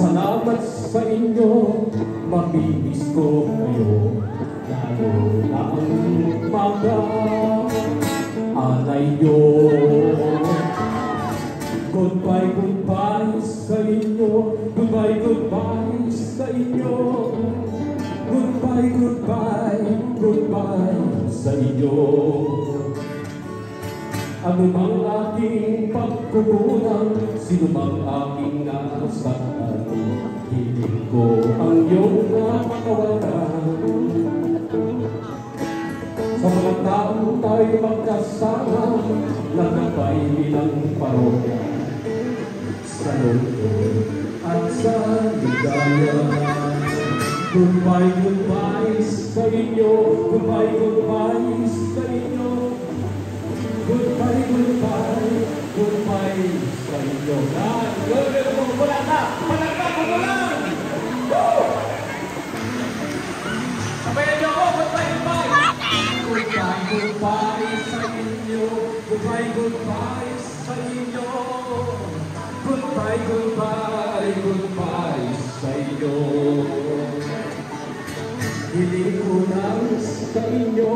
Salamat sa inyo, mamimis ko kayo, lalo na ang mga alay nyo. Goodbye, goodbye sa inyo, goodbye, goodbye sa inyo. Goodbye, goodbye, goodbye sa inyo. Ano mang aking pagkukulang, sino mang aking nasaktan, hiling ko ang iyong napakawalan. Sa mga taong tayo magkasama, nagkabay bilang parokya, sa lungkot at sa ligaya. Goodbye, goodbye sa inyo, goodbye, goodbye sa inyo. Goodbye, goodbye, goodbye sa inyo. Wala na! Palagpa ko mo lang! Sabayan niyo ako! Goodbye, goodbye! Goodbye, goodbye sa inyo. Goodbye, goodbye sa inyo. Goodbye, goodbye, goodbye sa inyo. Hiling ko lang sa inyo,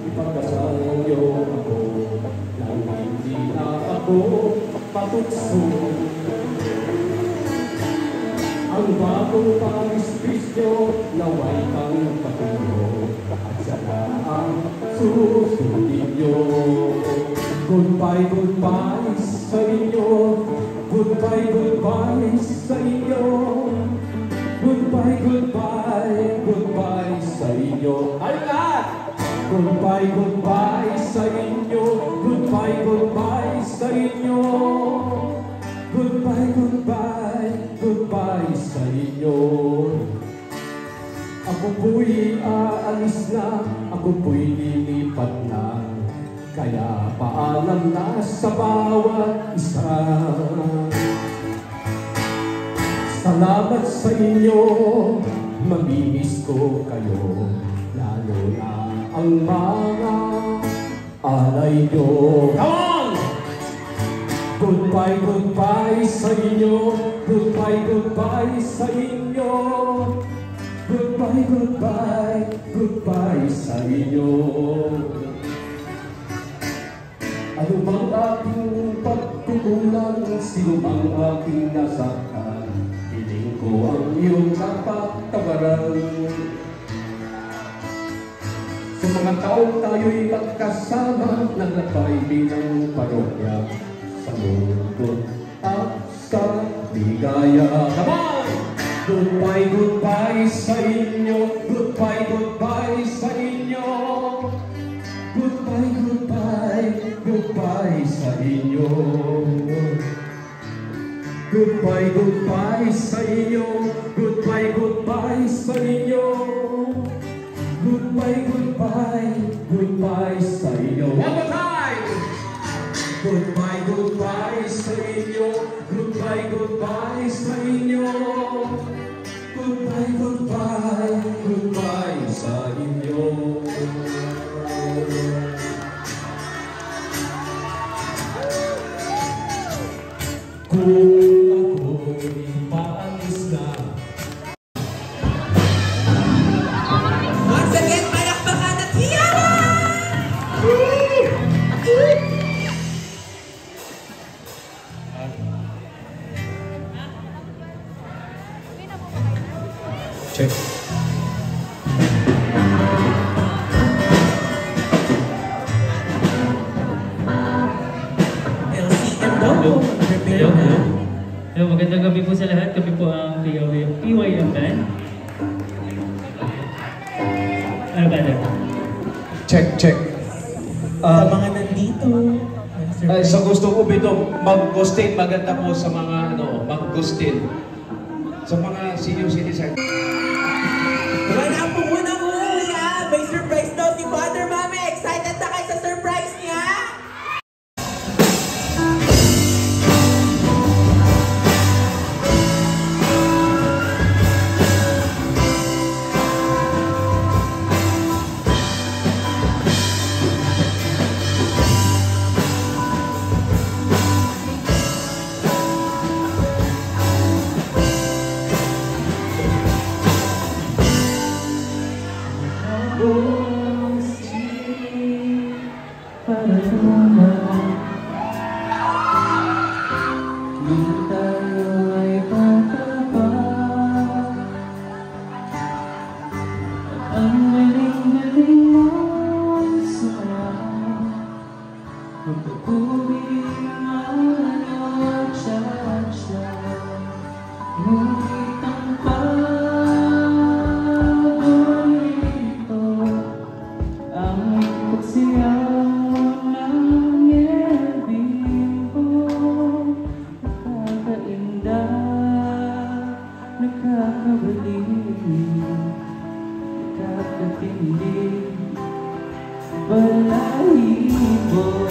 ipagdasal niyo ako, nang hindi na ako patukso. Ang bagong pang-ispisyo, naway kang patulo, at saka ang susundin niyo. Goodbye, goodbye sa inyo. Goodbye, goodbye sa inyo. Goodbye, goodbye, goodbye sa inyo. Ay lahat! Goodbye, goodbye sa inyo. Goodbye, goodbye sa inyo. Goodbye, goodbye, goodbye sa inyo. Ako po'y aalis na, ako po'y lilipat na, kaya paalam na sa bawat isa. Salamat sa inyo, mamimis ko kayo, lalo na ang mga alay nyo. Come on! Goodbye, goodbye sa inyo. Goodbye, goodbye sa inyo. Goodbye, goodbye, goodbye sa inyo. Ano bang aking pagkukulang, sino bang aking nasaktan, hiling ko ang iyong napatawaran. Sa mga taong tayo'y magkasama, naglakbay bilang parokya, sa lungkot at sa ligaya. Come on! Goodbye, goodbye sa inyo. Goodbye, goodbye sa inyo. Goodbye, goodbye, goodbye sa inyo. Goodbye, goodbye sa inyo. Goodbye, goodbye sa inyo. Goodbye, goodbye, goodbye sa inyo. One more time! Goodbye, goodbye sa inyo. Goodbye, goodbye sa inyo. Goodbye, goodbye, goodbye sa inyo. Kung ako'y paalis na. Once again, palakpakan at hiyawan! Check. LCM. Hello, magandang gabi po sa lahat. Kami po ang PYM Band. Ano ba na? Check, check. Sa mga nandito. Sa gusto ko bito, mag-gustin. Maganda po sa mga mag-gustin. Sa mga senior citizen. Wala po muna kuya. May surprise daw si Father Mami. Excited na kayo sa surprise niya? Lumiwanag siya. Ngunit ang paborito ang pagsiyaw ng ngibig ko. Nakakainda, nakakabalik, nakakatindi, balahibo.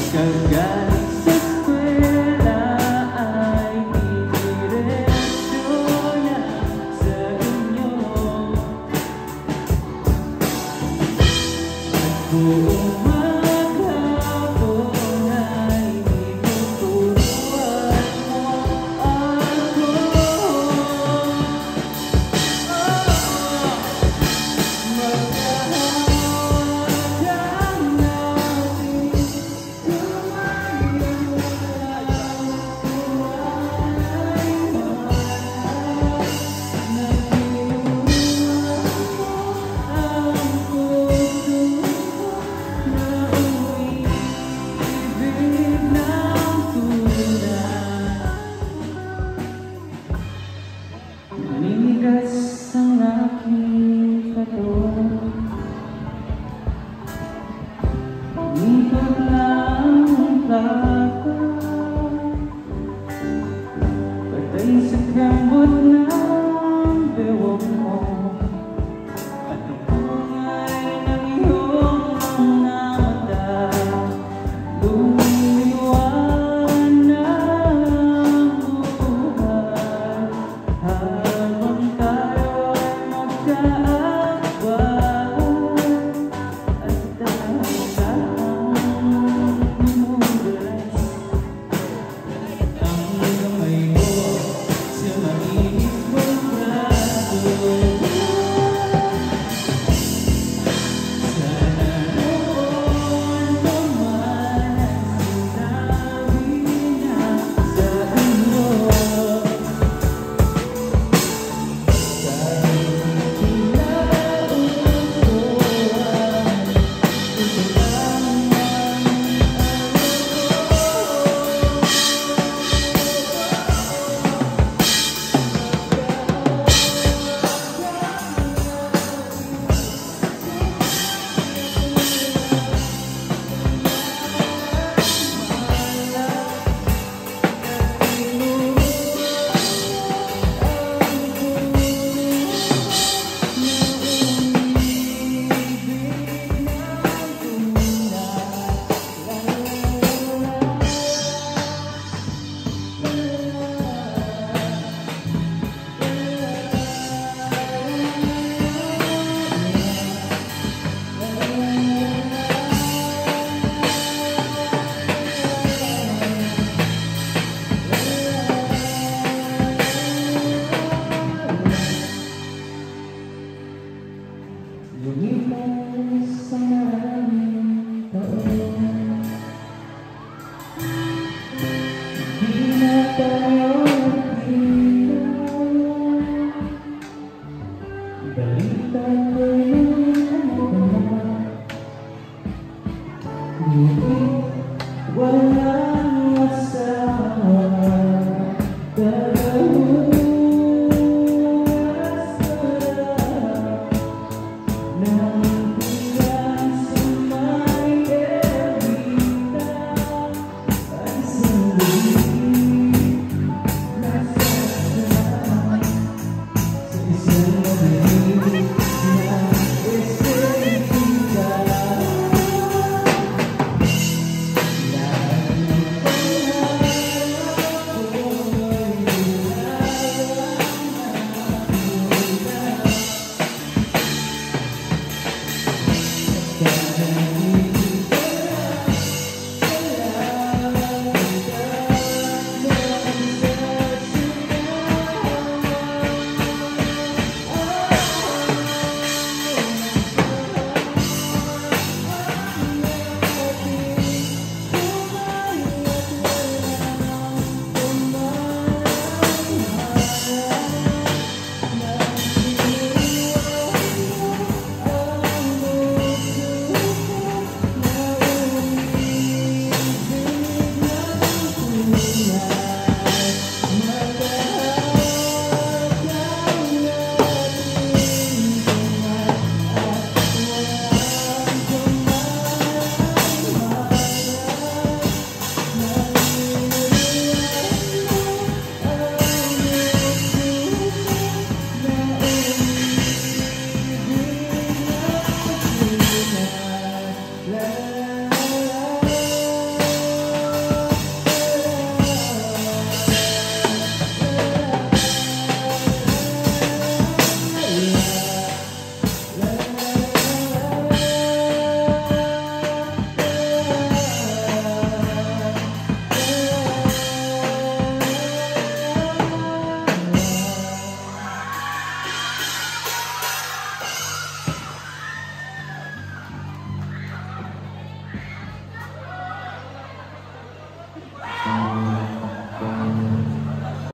Kagaling sa eskwela ay diretso na sa inyo. At buong maghapon ay tinuturuan mo ako. Magkahawag natin tumayo ang buhay mahal. Nakinuha mo ang puso na umiibig ng tunay. Maninigas ang aking katawan, umipag lang ang plaka, patay sa gambot ng bewang mo. At tungay ng iyong mga mata, lumiliwanag ang buhay. Habang tayo'y magkaabay at dahan-dahang lumugas ang kamay mo sa mainit mong braso. Sana noon pa man ang sinabi na sa inyo. Lumipas ang maraming taon, di na tayo nagkita. Balita ko'y ano ba na, ngunit wala